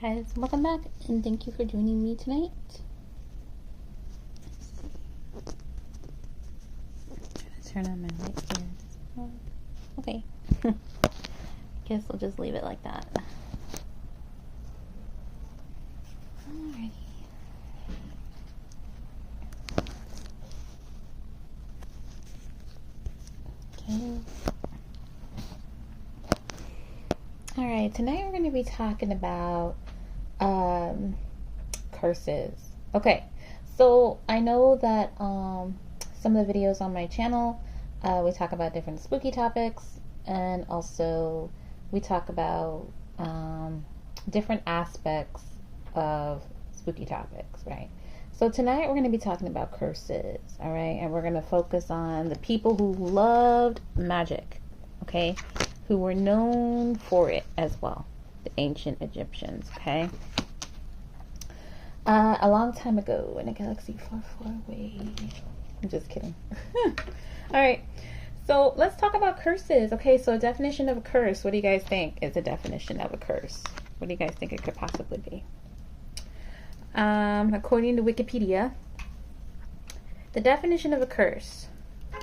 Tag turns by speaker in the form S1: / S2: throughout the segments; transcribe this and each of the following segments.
S1: Guys, welcome back and thank you for joining me tonight. Trying to turn on my light here. Okay. Guess we'll just leave it like that. Alrighty. Okay. Alright, tonight we're going to be talking about curses. Okay, so I know that some of the videos on my channel, we talk about different spooky topics, and also we talk about different aspects of spooky topics, right? So tonight we're going to be talking about curses, all right? And we're going to focus on the people who loved magic, okay? Who were known for it as well, the ancient Egyptians, okay? A long time ago in a galaxy far, far away. I'm just kidding. All right, so let's talk about curses. Okay, so a definition of a curse. What do you guys think is a definition of a curse? What do you guys think it could possibly be? According to Wikipedia, the definition of a curse: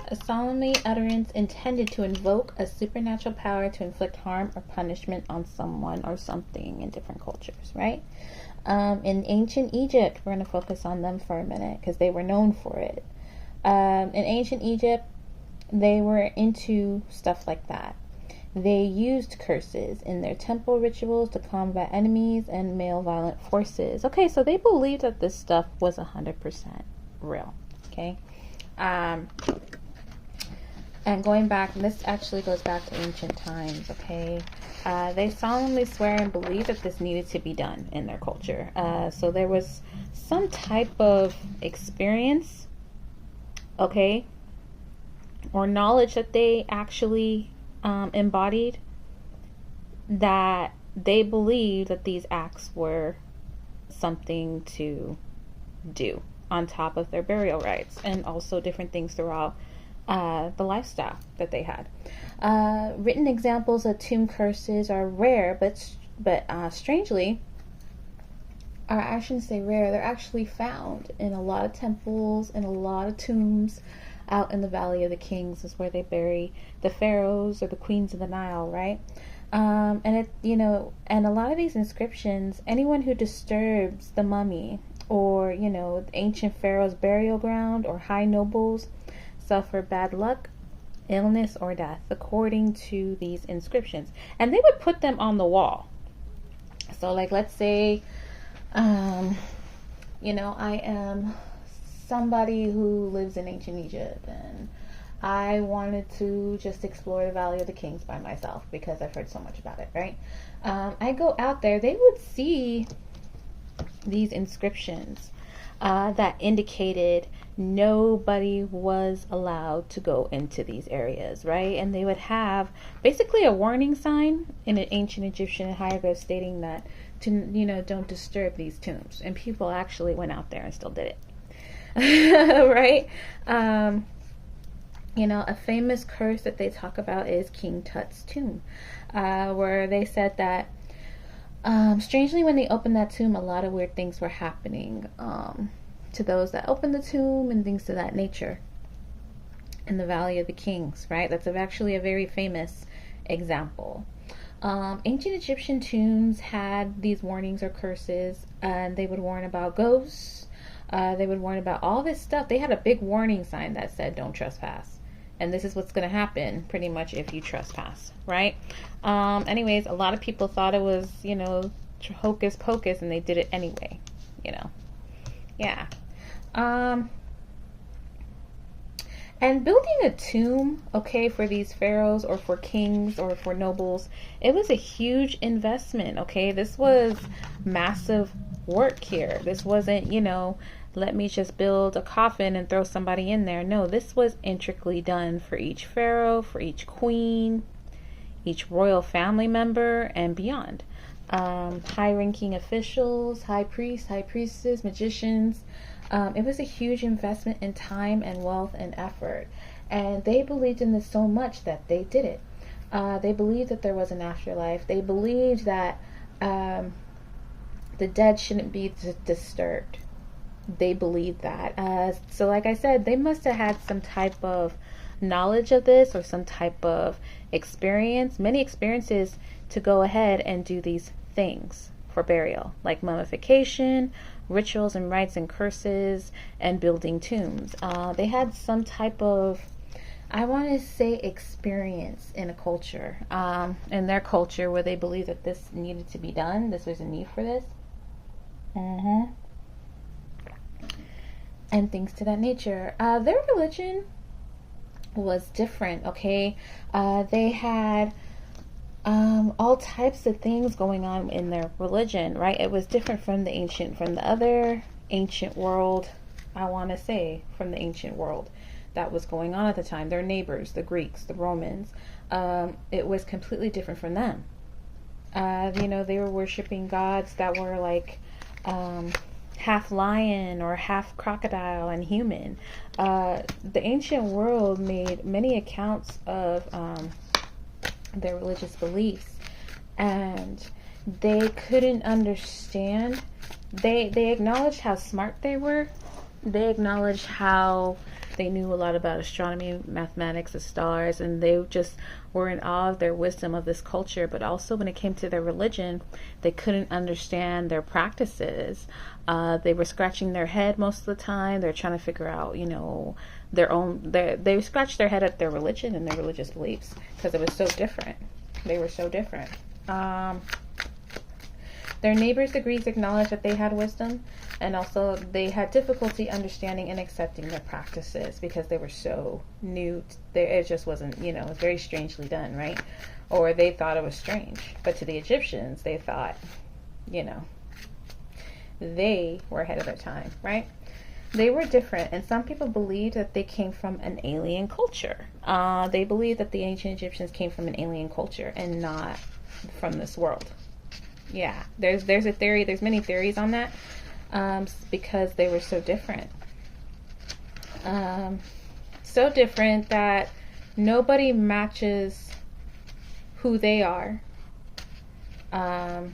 S1: a solemn utterance intended to invoke a supernatural power to inflict harm or punishment on someone or something in different cultures, right? In ancient Egypt, we're going to focus on them for a minute because they were known for it. In ancient Egypt, they were into stuff like that. They used curses in their temple rituals to combat enemies and male violent forces. Okay, so they believed that this stuff was 100% real, okay? And going back, this actually goes back to ancient times, okay? They solemnly swear and believe that this needed to be done in their culture. So there was some type of experience, okay, or knowledge that they actually embodied, that they believed that these acts were something to do on top of their burial rites and also different things throughout the lifestyle that they had. Written examples of tomb curses are rare, but strangely, or I shouldn't say rare, they're actually found in a lot of temples and a lot of tombs out in the Valley of the Kings, is where they bury the pharaohs or the queens of the Nile, right? And a lot of these inscriptions, anyone who disturbs the mummy or, the ancient pharaoh's burial ground or high nobles suffer bad luck, illness, or death, according to these inscriptions. And they would put them on the wall. So, like, let's say, I am somebody who lives in ancient Egypt, and I wanted to just explore the Valley of the Kings by myself because I've heard so much about it, right? I go out there, they would see these inscriptions that indicated nobody was allowed to go into these areas, right? And they would have basically a warning sign in an ancient Egyptian hieroglyph stating that don't disturb these tombs. And people actually went out there and still did it. Right? A famous curse that they talk about is King Tut's tomb, where they said that strangely, when they opened that tomb, a lot of weird things were happening to those that opened the tomb and things of that nature in the Valley of the Kings, right? That's actually a very famous example. Ancient Egyptian tombs had these warnings or curses, and they would warn about ghosts. They would warn about all this stuff. They had a big warning sign that said, "Don't trespass." And this is what's going to happen pretty much if you trespass, right? Anyways, a lot of people thought it was, hocus pocus, and they did it anyway, Yeah. And building a tomb, okay, for these pharaohs or for kings or for nobles, it was a huge investment, okay? This was massive work here. This wasn't, let me just build a coffin and throw somebody in there. No, this was intricately done for each pharaoh, for each queen, each royal family member, and beyond. High-ranking officials, high priests, high priestesses, magicians. It was a huge investment in time and wealth and effort. And they believed in this so much that they did it. They believed that there was an afterlife. They believed that The dead shouldn't be disturbed. They believed that. So, like I said, they must have had some type of knowledge of this or some type of experience, many experiences, to go ahead and do these things for burial, like mummification, rituals and rites and curses, and building tombs. They had some type of, I want to say, experience in a culture, in their culture, where they believed that this needed to be done. This was a need for this. And things to that nature. Their religion was different, okay? They had all types of things going on in their religion, right? It was different from the other ancient world, I want to say, from the ancient world that was going on at the time. Their neighbors, the Greeks, the Romans, it was completely different from them. They were worshiping gods that were like half lion or half crocodile and human. The ancient world made many accounts of their religious beliefs, and they couldn't understand. They acknowledged how smart they were. They acknowledged how they knew a lot about astronomy, mathematics, the stars, and they just were in awe of their wisdom of this culture. But also when it came to their religion, they couldn't understand their practices. They were scratching their head most of the time. They're trying to figure out, they scratched their head at their religion and their religious beliefs because it was so different. They were so different. Their neighbors, the Greeks, acknowledged that they had wisdom, and also they had difficulty understanding and accepting their practices because they were so new. It just wasn't, it was very strangely done, right? Or they thought it was strange. But to the Egyptians, they thought, they were ahead of their time, right? They were different, and some people believed that they came from an alien culture. They believed that the ancient Egyptians came from an alien culture and not from this world. Yeah, there's a theory. There's many theories on that, because they were so different. So different that nobody matches who they are at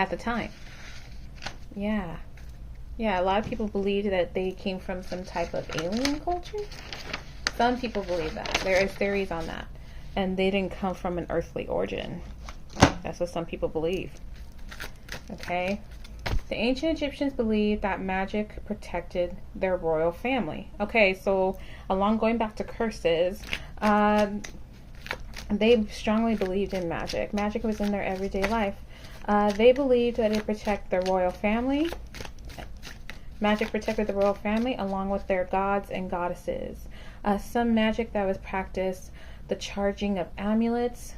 S1: the time. Yeah, a lot of people believe that they came from some type of alien culture. Some people believe that. There is theories on that, and they didn't come from an earthly origin. That's what some people believe. Okay. The ancient Egyptians believed that magic protected their royal family. Okay, so going back to curses, they strongly believed in magic. Magic was in their everyday life. They believed that it protected their royal family. Magic protected the royal family along with their gods and goddesses. Some magic that was practiced, the charging of amulets,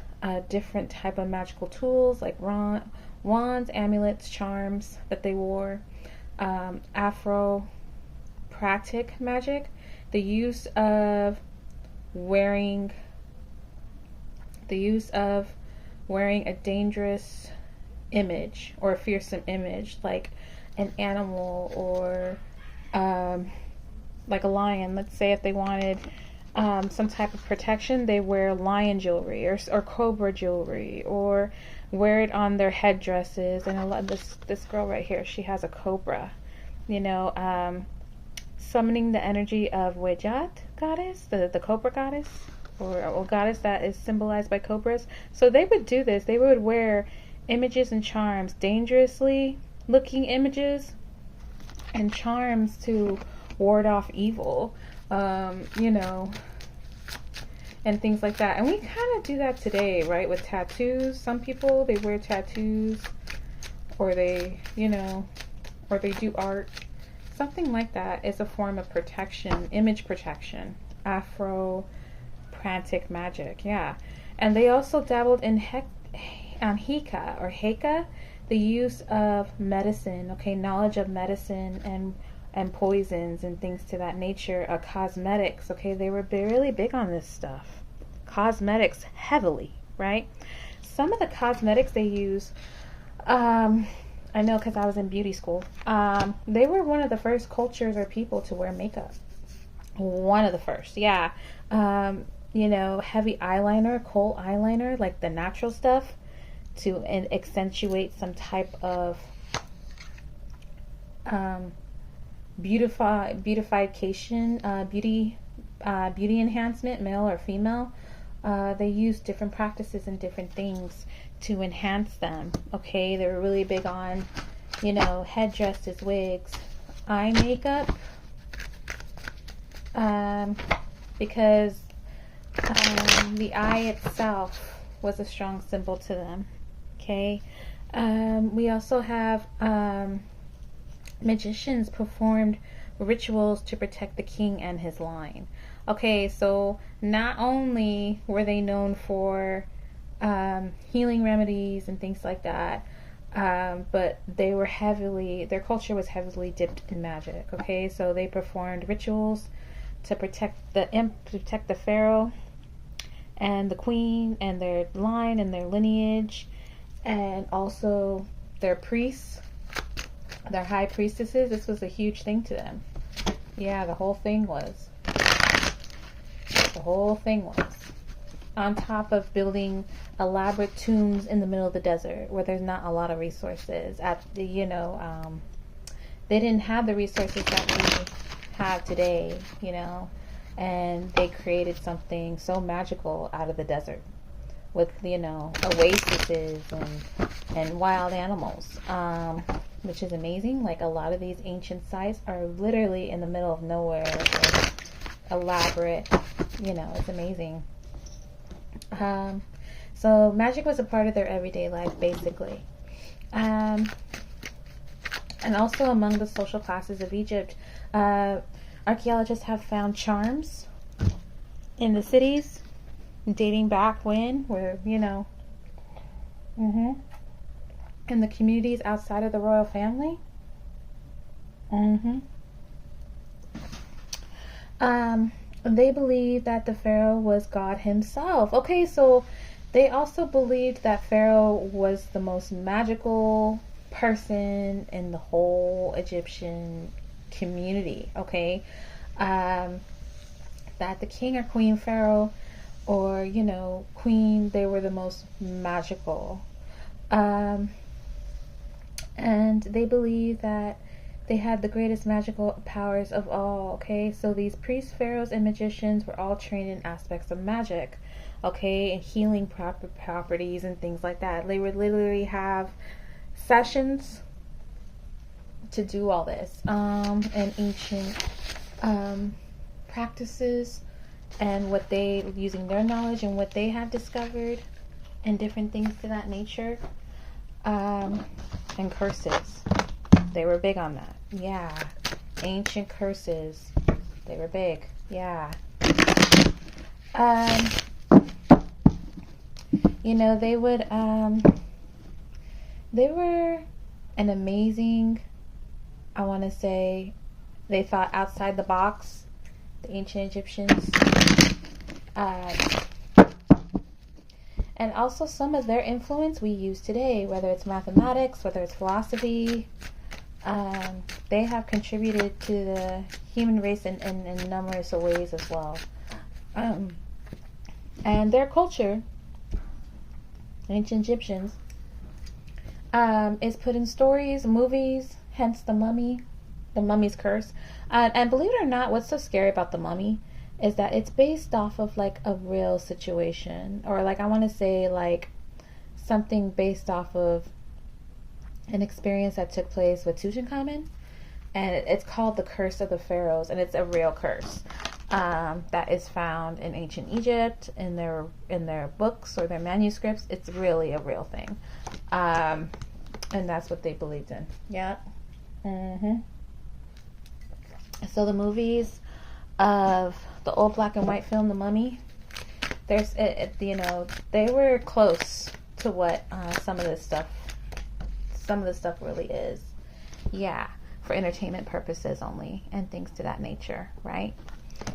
S1: different type of magical tools like wands, amulets, charms that they wore, Afro-practic magic, the use of wearing a dangerous image or a fearsome image like an animal or like a lion. Let's say if they wanted some type of protection, they wear lion jewelry or cobra jewelry, or wear it on their headdresses. And I love this girl right here. She has a cobra, summoning the energy of Wejat goddess, the cobra goddess, or goddess that is symbolized by cobras. So they would do this. They would wear images and charms, dangerously looking images and charms to ward off evil. And things like that. And we kind of do that today, right? With tattoos. Some people, they wear tattoos, or they, or they do art. Something like that is a form of protection, image protection. Afro-practic magic, yeah. And they also dabbled in Heka, the use of medicine, knowledge of medicine and poisons and things to that nature. Cosmetics, they were really big on this stuff. Cosmetics heavily, right? Some of the cosmetics they use, I know because I was in beauty school, they were one of the first cultures or people to wear makeup. One of the first, yeah. Heavy eyeliner, kohl eyeliner, like the natural stuff, to accentuate some type of beautification, beauty enhancement, male or female. They use different practices and different things to enhance them. Okay, they were really big on, headdresses, wigs, eye makeup, because the eye itself was a strong symbol to them. Okay, we also have magicians performed rituals to protect the king and his line. Okay, so not only were they known for healing remedies and things like that, but their culture was heavily dipped in magic. Okay, so they performed rituals to protect the pharaoh and the queen and their line and their lineage, and also their priests, their high priestesses. This was a huge thing to them. Yeah, the whole thing was. On top of building elaborate tombs in the middle of the desert where there's not a lot of resources. They didn't have the resources that we have today, and they created something so magical out of the desert with, oases and wild animals, which is amazing. Like, a lot of these ancient sites are literally in the middle of nowhere, elaborate, it's amazing. So magic was a part of their everyday life, basically. And also among the social classes of Egypt, archaeologists have found charms in the cities dating back when, in the communities outside of the royal family. They believed that the pharaoh was God himself. Okay, so they also believed that Pharaoh was the most magical person in the whole Egyptian community. Okay, that the king or queen pharaoh, or queen, they were the most magical, and they believed that they had the greatest magical powers of all. Okay, so these priests, pharaohs, and magicians were all trained in aspects of magic, okay, and healing properties and things like that. They would literally have sessions to do all this, and ancient practices, and what they, using their knowledge and what they have discovered, and different things to that nature, and curses. They were big on that. Yeah. Ancient curses. They were big. Yeah. They would, they were an amazing, I want to say, they thought outside the box, the ancient Egyptians. And also some of their influence we use today, whether it's mathematics, whether it's philosophy. They have contributed to the human race in numerous ways as well. And their culture, ancient Egyptians, is put in stories, movies, hence the mummy's curse. And believe it or not, what's so scary about the mummy is that it's based off of like a real situation, or like, I want to say like something based off of an experience that took place with Tutankhamun, and it's called the Curse of the Pharaohs, and it's a real curse that is found in ancient Egypt in their books or their manuscripts. It's really a real thing, and that's what they believed in. Yeah. So the movies of the old black and white film, The Mummy, they were close to what some of this stuff really is. Yeah, for entertainment purposes only, and things to that nature, right?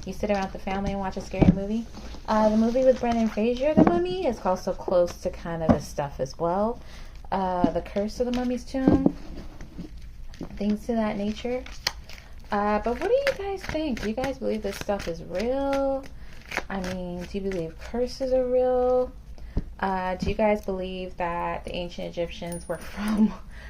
S1: You sit around with the family and watch a scary movie. The movie with Brendan Fraser, The Mummy, is also close to kind of this stuff as well. The Curse of the Mummy's Tomb, things to that nature. But what do you guys think? Do you guys believe this stuff is real? I mean, do you believe curses are real? Do you guys believe that the ancient Egyptians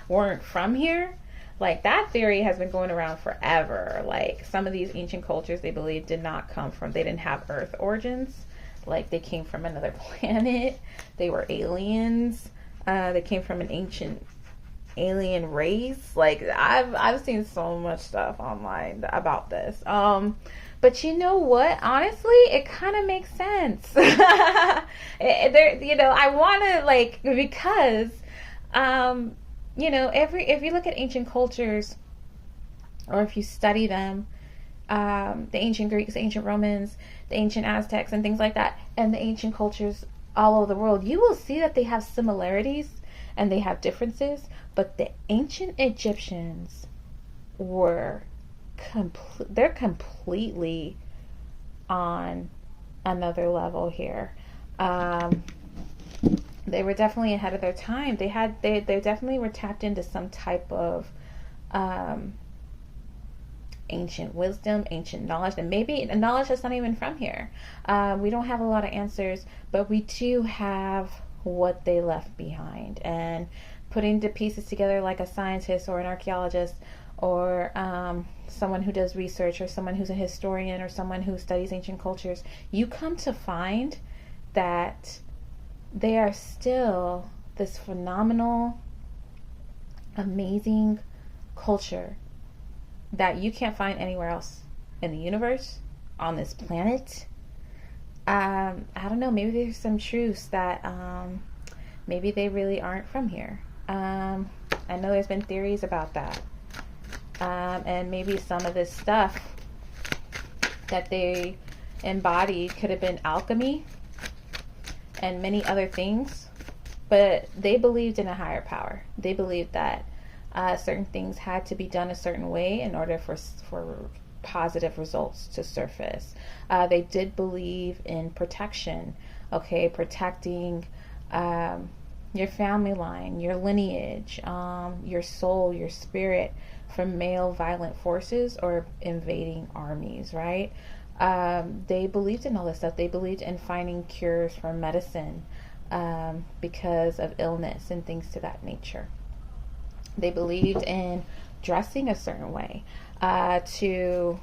S1: weren't from here? Like, that theory has been going around forever. Like, some of these ancient cultures, they believe, they didn't have Earth origins. Like, they came from another planet. They were aliens. They came from an ancient alien race. Like, I've seen so much stuff online about this. But you know what? Honestly, it kind of makes sense. I want to, like, because, if you look at ancient cultures, or if you study them, the ancient Greeks, the ancient Romans, the ancient Aztecs, and things like that, and the ancient cultures all over the world, you will see that they have similarities and they have differences. But the ancient Egyptians they're completely on another level here. They were definitely ahead of their time. They definitely were tapped into some type of ancient wisdom, ancient knowledge, and maybe a knowledge that's not even from here. We don't have a lot of answers, but we do have what they left behind. And putting the pieces together, like a scientist or an archaeologist, or someone who does research, or someone who's a historian, or someone who studies ancient cultures, you come to find that they are still this phenomenal, amazing culture that you can't find anywhere else in the universe, on this planet. I don't know, maybe there's some truths that maybe they really aren't from here. I know there's been theories about that. And maybe some of this stuff that they embodied could have been alchemy and many other things. But they believed in a higher power. They believed that certain things had to be done a certain way in order for positive results to surface. They did believe in protection, protecting your family line, your lineage, your soul, your spirit from male violent forces or invading armies, right? They believed in all this stuff. They believed in finding cures for medicine because of illness and things to that nature. They believed in dressing a certain way to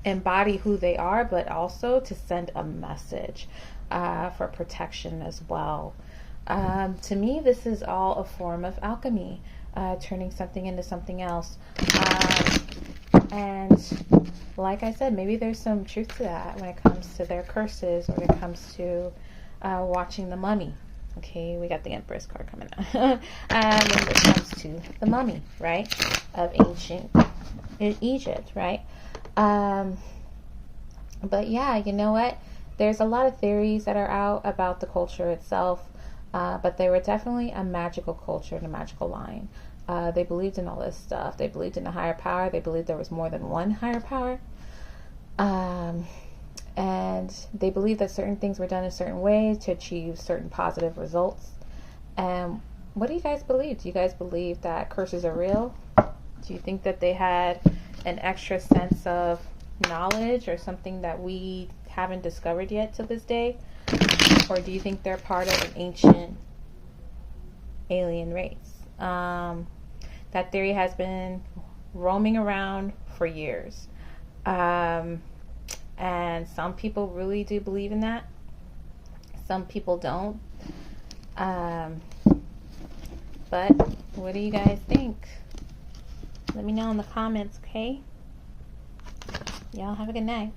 S1: embody who they are, but also to send a message for protection as well. To me, this is all a form of alchemy, turning something into something else. And like I said, maybe there's some truth to that when it comes to their curses, or when it comes to watching the mummy. Okay, we got the Empress card coming out. When it comes to the mummy, right, of ancient Egypt, right? But yeah, you know what? There's a lot of theories that are out about the culture itself, but they were definitely a magical culture and a magical line. They believed in all this stuff. They believed in a higher power. They believed there was more than one higher power. And they believed that certain things were done a certain way to achieve certain positive results. And what do you guys believe? Do you guys believe that curses are real? Do you think that they had an extra sense of knowledge or something that we haven't discovered yet to this day? Or do you think they're part of an ancient alien race? That theory has been roaming around for years. And some people really do believe in that. Some people don't. But what do you guys think? Let me know in the comments, okay? Y'all have a good night.